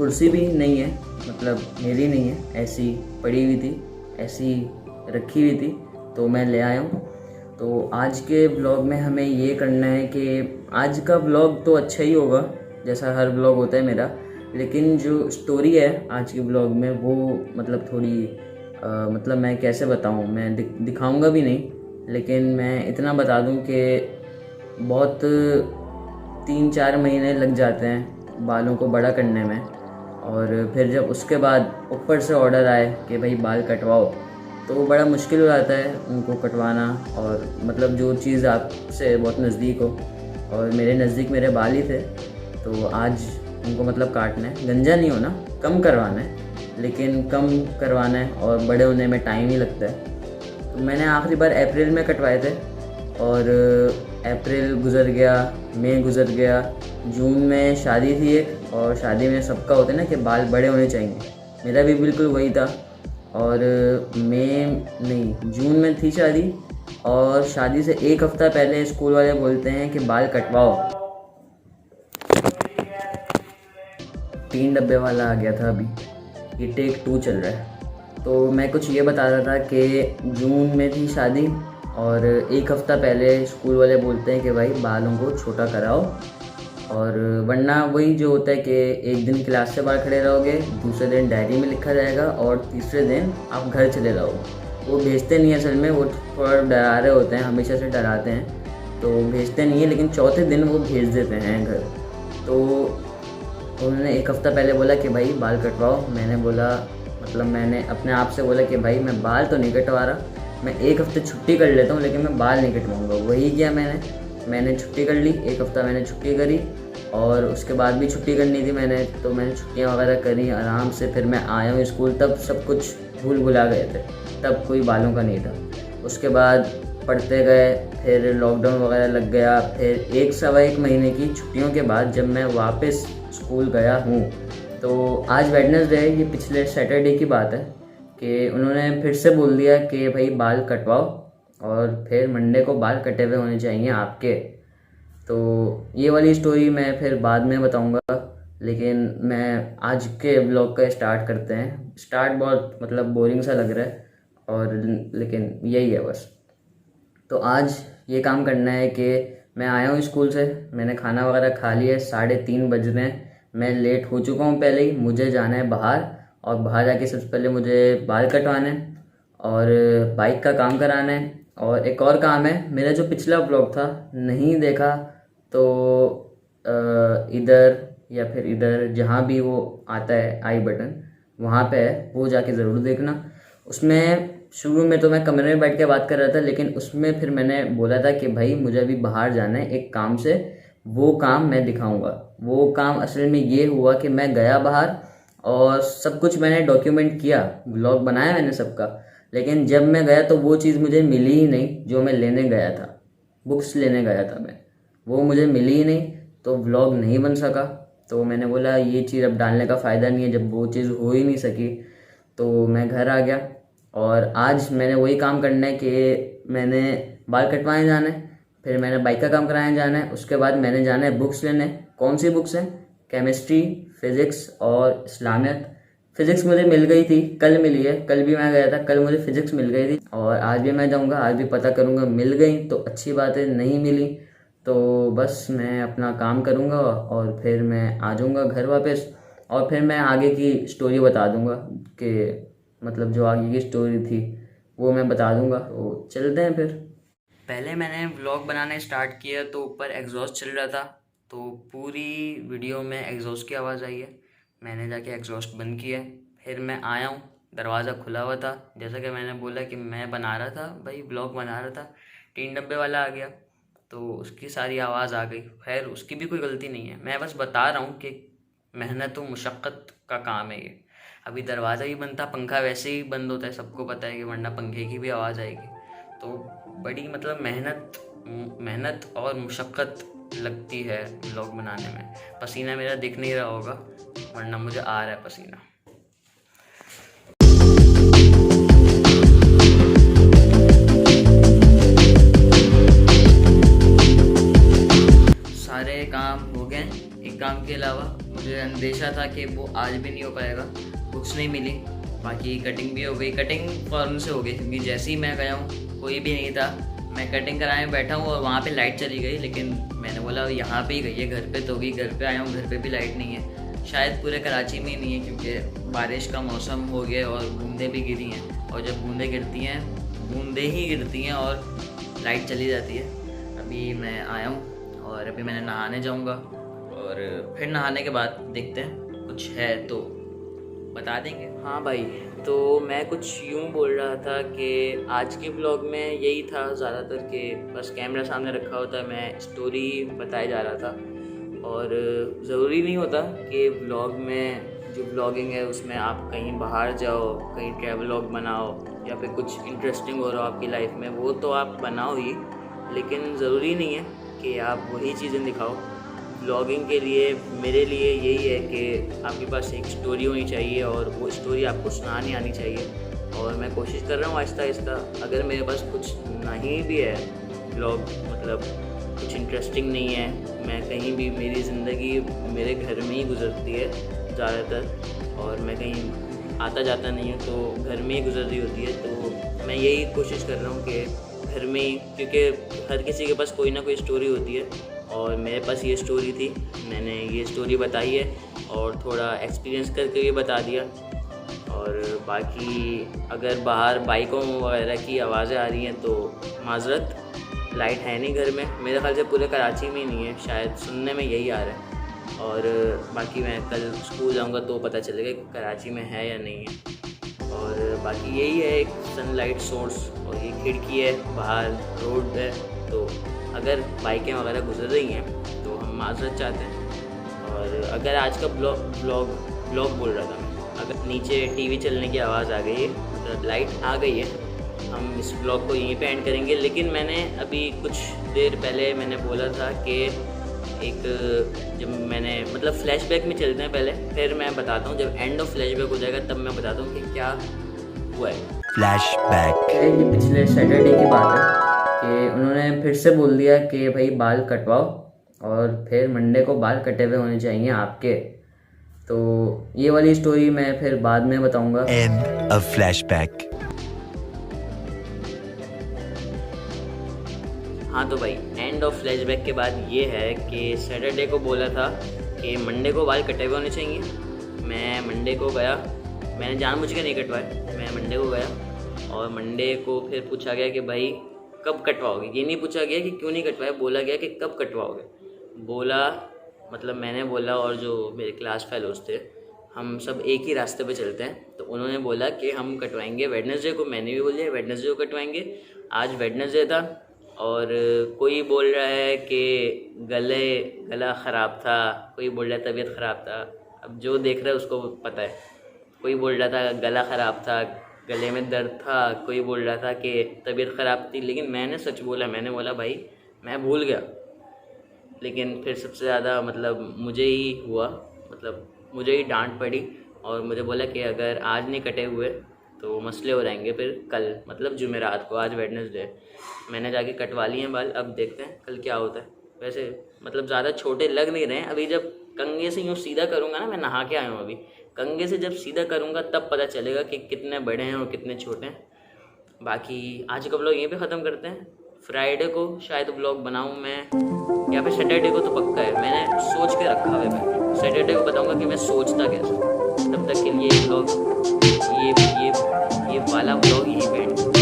कुर्सी भी नहीं है, मतलब मेरी नहीं है, ऐसी पड़ी हुई थी, ऐसी रखी हुई थी, तो मैं ले आया हूँ। तो आज के ब्लॉग में हमें ये करना है कि आज का ब्लॉग तो अच्छा ही होगा जैसा हर ब्लॉग होता है मेरा, लेकिन जो स्टोरी है आज के ब्लॉग में वो मतलब थोड़ी मतलब मैं कैसे बताऊँ, मैं दिखाऊंगा भी नहीं, लेकिन मैं इतना बता दूँ कि बहुत 3-4 महीने लग जाते हैं बालों को बड़ा करने में। और फिर जब उसके बाद ऊपर से ऑर्डर आए कि भाई बाल कटवाओ, तो बड़ा मुश्किल हो जाता है उनको कटवाना। और मतलब जो चीज़ आपसे बहुत नज़दीक हो, और मेरे नज़दीक मेरे बाल ही थे, तो आज उनको मतलब काटना है, गंजा नहीं होना, कम करवाना है, लेकिन कम करवाना है और बड़े होने में टाइम ही लगता है। तो मैंने आखिरी बार अप्रैल में कटवाए थे, और अप्रैल गुज़र गया, मई गुज़र गया, जून में शादी थी एक, और शादी में सबका होता है ना कि बाल बड़े होने चाहिए, मेरा भी बिल्कुल वही था। और मई नहीं, जून में थी शादी, और शादी से एक हफ़्ता पहले स्कूल वाले बोलते हैं कि बाल कटवाओ। 3 डब्बे वाला आ गया था, अभी ये टेक 2 चल रहा है। तो मैं कुछ ये बता रहा था कि जून में थी शादी, और एक हफ़्ता पहले स्कूल वाले बोलते हैं कि भाई बालों को छोटा कराओ, और वरना वही जो होता है कि एक दिन क्लास से बाहर खड़े रहोगे, दूसरे दिन डायरी में लिखा जाएगा, और तीसरे दिन आप घर चले जाओगे। वो भेजते नहीं है असल में, वो थोड़ा डरा रहे होते हैं, हमेशा से डराते हैं, तो भेजते नहीं है, लेकिन चौथे दिन वो भेज देते हैं घर। तो उन्होंने एक हफ़्ता पहले बोला कि भाई बाल कटवाओ। मैंने बोला, मतलब मैंने अपने आप से बोला कि भाई मैं बाल तो नहीं कटवा रहा, मैं एक हफ़्ते छुट्टी कर लेता हूँ, लेकिन मैं बाल नहीं कटवाऊँगा। वही किया मैंने छुट्टी कर ली, एक हफ़्ता मैंने छुट्टी करी, और उसके बाद भी छुट्टी करनी थी मैंने, तो मैंने छुट्टियाँ वगैरह करी आराम से। फिर मैं आया हूँ स्कूल, तब सब कुछ भूल भुला गए थे, तब कोई बालों का नहीं था। उसके बाद पढ़ते गए, फिर लॉकडाउन वगैरह लग गया, फिर 1-1.25 महीने की छुट्टियों के बाद जब मैं वापस स्कूल गया हूँ, तो आज वेडनेसडे है, ये पिछले सैटरडे की बात है, कि उन्होंने फिर से बोल दिया कि भाई बाल कटवाओ, और फिर मंडे को बाल कटे हुए होने चाहिए आपके। तो ये वाली स्टोरी मैं फिर बाद में बताऊंगा, लेकिन मैं आज के ब्लॉग का स्टार्ट करते हैं। स्टार्ट बहुत मतलब बोरिंग सा लग रहा है, और लेकिन यही है बस। तो आज ये काम करना है कि मैं आया हूँ स्कूल से, मैंने खाना वगैरह खा लिया, 3:30 बज रहे हैं, मैं लेट हो चुका हूँ पहले ही। मुझे जाना है बाहर, और बाहर जाके सबसे पहले मुझे बाल कटवाने हैं, और बाइक का काम कराना है, और एक और काम है। मेरा जो पिछला ब्लॉग था नहीं देखा तो इधर या फिर इधर जहाँ भी वो आता है आई बटन, वहाँ पे है, वो जाके ज़रूर देखना। उसमें शुरू में तो मैं कमरे में बैठ के बात कर रहा था, लेकिन उसमें फिर मैंने बोला था कि भाई मुझे अभी बाहर जाना है एक काम से, वो काम मैं दिखाऊंगा। वो काम असल में ये हुआ कि मैं गया बाहर, और सब कुछ मैंने डॉक्यूमेंट किया, ब्लॉग बनाया मैंने सबका, लेकिन जब मैं गया तो वो चीज़ मुझे मिली ही नहीं जो मैं लेने गया था। बुक्स लेने गया था मैं, वो मुझे मिली ही नहीं, तो व्लॉग नहीं बन सका। तो मैंने बोला ये चीज़ अब डालने का फ़ायदा नहीं है, जब वो चीज़ हो ही नहीं सकी। तो मैं घर आ गया, और आज मैंने वही काम करना है कि मैंने बाल कटवाने जाना है, फिर मैंने बाइक का काम कराने जाना है, उसके बाद मैंने जाना है बुक्स लेने। कौन सी बुक्स हैं? केमिस्ट्री, फिज़िक्स और इस्लामियत। फिज़िक्स मुझे मिल गई थी, कल मिली है, कल भी मैं गया था, कल मुझे फिज़िक्स मिल गई थी, और आज भी मैं जाऊंगा, आज भी पता करूंगा। मिल गई तो अच्छी बात है, नहीं मिली तो बस मैं अपना काम करूंगा, और फिर मैं आ जाऊंगा घर वापस, और फिर मैं आगे की स्टोरी बता दूंगा कि मतलब जो आगे की स्टोरी थी वो मैं बता दूंगा। तो चलते हैं फिर। पहले मैंने व्लॉग बनाने स्टार्ट किया तो ऊपर एग्जॉस्ट चल रहा था, तो पूरी वीडियो में एग्जॉस्ट की आवाज़ आई है। मैंने जाके एग्जॉस्ट बंद किया, फिर मैं आया हूँ, दरवाज़ा खुला हुआ था, जैसा कि मैंने बोला कि मैं बना रहा था भाई, व्लॉग बना रहा था। 3 डब्बे वाला आ गया, तो उसकी सारी आवाज़ आ गई। खैर उसकी भी कोई गलती नहीं है, मैं बस बता रहा हूँ कि मेहनत व मुशक्क़त का काम है ये। अभी दरवाज़ा ही बंद था, पंखा वैसे ही बंद होता है, सबको पता है कि वरना पंखे की भी आवाज़ आएगी। तो बड़ी मतलब मेहनत और मुशक्क़त लगती है व्लॉग बनाने में। पसीना मेरा दिख नहीं रहा होगा, वरना मुझे आ रहा है पसीना। सारे काम हो गए, एक काम के अलावा मुझे अंदेशा था कि वो आज भी नहीं हो पाएगा, बुक्स नहीं मिली। बाकी कटिंग भी हो गई, कटिंग फ़ौरन से हो गई क्योंकि जैसे ही मैं गया हूँ कोई भी नहीं था। मैं कटिंग कराने बैठा हूँ और वहाँ पे लाइट चली गई, लेकिन मैंने बोला यहाँ पे ही गई है, घर पे तो गई, घर पे आया हूँ, घर पे भी लाइट नहीं है। शायद पूरे कराची में ही नहीं है क्योंकि बारिश का मौसम हो गया और बूंदें भी गिरी हैं, और जब बूंदें गिरती हैं, बूंदें ही गिरती हैं और लाइट चली जाती है। अभी मैं आया हूँ और अभी मैंने नहाने जाऊँगा और फिर नहाने के बाद देखते हैं, कुछ है तो बता देंगे। हाँ भाई, तो मैं कुछ यूँ बोल रहा था कि आज के ब्लॉग में यही था ज़्यादातर कि बस कैमरा सामने रखा होता है, मैं स्टोरी बताया जा रहा था। और ज़रूरी नहीं होता कि ब्लॉग में जो ब्लॉगिंग है उसमें आप कहीं बाहर जाओ, कहीं ट्रैवलॉग बनाओ या फिर कुछ इंटरेस्टिंग हो रहा हो आपकी लाइफ में, वो तो आप बनाओ ही, लेकिन ज़रूरी नहीं है कि आप वही चीज़ें दिखाओ। ब्लॉगिंग के लिए मेरे लिए यही है कि आपके पास एक स्टोरी होनी चाहिए और वो स्टोरी आपको सुनानी आनी चाहिए। और मैं कोशिश कर रहा हूँ आहिस्ता आहिस्ता, अगर मेरे पास कुछ नहीं भी है ब्लॉग, मतलब कुछ इंटरेस्टिंग नहीं है, मैं कहीं भी, मेरी ज़िंदगी मेरे घर में ही गुजरती है ज़्यादातर, और मैं कहीं आता जाता नहीं हूँ तो घर में ही गुजर रही होती है, तो मैं यही कोशिश कर रहा हूँ कि घर में ही, क्योंकि हर किसी के पास कोई ना कोई स्टोरी होती है और मेरे पास ये स्टोरी थी, मैंने ये स्टोरी बताई है और थोड़ा एक्सपीरियंस करके ये बता दिया। और बाकी अगर बाहर बाइकों वगैरह की आवाज़ें आ रही हैं तो माज़रत, लाइट है नहीं घर में, मेरे ख्याल से पूरे कराची में ही नहीं है, शायद सुनने में यही आ रहा है। और बाकी मैं कल स्कूल जाऊंगा तो पता चलेगा कि कराची में है या नहीं है। और बाकी यही है एक सनलाइट सोर्स, और ये खिड़की है, बाहर रोड है, तो अगर बाइकें वगैरह गुजर रही हैं तो हम माज़रत चाहते हैं। और अगर आज का ब्लॉग बोल रहा था मैं, अगर नीचे टीवी चलने की आवाज़ आ गई है, मतलब लाइट आ गई है, हम इस ब्लॉग को यहीं पे एंड करेंगे। लेकिन मैंने अभी कुछ देर पहले मैंने बोला था कि एक, जब मैंने मतलब फ्लैशबैक में चलते हैं पहले, फिर मैं बताता हूँ, जब एंड ऑफ फ्लैशबैक हो जाएगा तब मैं बताता हूँ कि क्या हुआ है। फ्लैशबैक ये पिछले सैटरडे की बात है कि उन्होंने फिर से बोल दिया कि भाई बाल कटवाओ, और फिर मंडे को बाल कटे हुए होने चाहिए आपके। तो ये वाली स्टोरी मैं फिर बाद में बताऊंगा। End of flashback. हाँ तो भाई, एंड ऑफ फ्लैशबैक के बाद ये है कि सैटरडे को बोला था कि मंडे को बाल कटे हुए होने चाहिए। मैं मंडे को गया, मैंने जानबूझ के नहीं कटवाए, मैं मंडे को गया और मंडे को फिर पूछा गया कि भाई कब कटवाओगे। ये नहीं पूछा गया कि क्यों नहीं कटवाए, बोला गया कि कब कटवाओगे। बोला मतलब मैंने बोला, और जो मेरे क्लास फेलोज थे हम सब एक ही रास्ते पे चलते हैं, तो उन्होंने बोला कि हम कटवाएंगे वेडनेसडे को। मैंने भी बोला वेडनेसडे को कटवाएंगे। आज वेडनेसडे था और कोई बोल रहा है कि गला ख़राब था, कोई बोल रहा है तबीयत ख़राब था। अब जो देख रहा है उसको पता है। कोई बोल रहा था गला ख़राब था, गले में दर्द था, कोई बोल रहा था कि तबीयत ख़राब थी। लेकिन मैंने सच बोला, मैंने बोला भाई मैं भूल गया। लेकिन फिर सबसे ज़्यादा मतलब मुझे ही हुआ, मतलब मुझे ही डांट पड़ी और मुझे बोला कि अगर आज नहीं कटे हुए तो मसले हो जाएंगे फिर कल, मतलब जुमेरात को। आज वेडनेसडे, मैंने जाके कटवा लिए हैं बाल, अब देखते हैं कल क्या होता है। वैसे मतलब ज़्यादा छोटे लग नहीं रहे हैं। अभी जब कंघे से यूँ सीधा करूँगा ना, मैं नहा के आया हूँ अभी, कंघे से जब सीधा करूँगा तब पता चलेगा कि कितने बड़े हैं और कितने छोटे हैं। बाकी आज का ब्लॉग यहीं पे ख़त्म करते हैं। फ्राइडे को शायद ब्लॉग बनाऊँ मैं, या फिर सैटरडे को तो पक्का है, मैंने सोच के रखा है। मैं सैटरडे को बताऊँगा कि मैं सोचता कैसे। तब तक के लिए ब्लॉग ये वाला ब्लॉग यहीं पे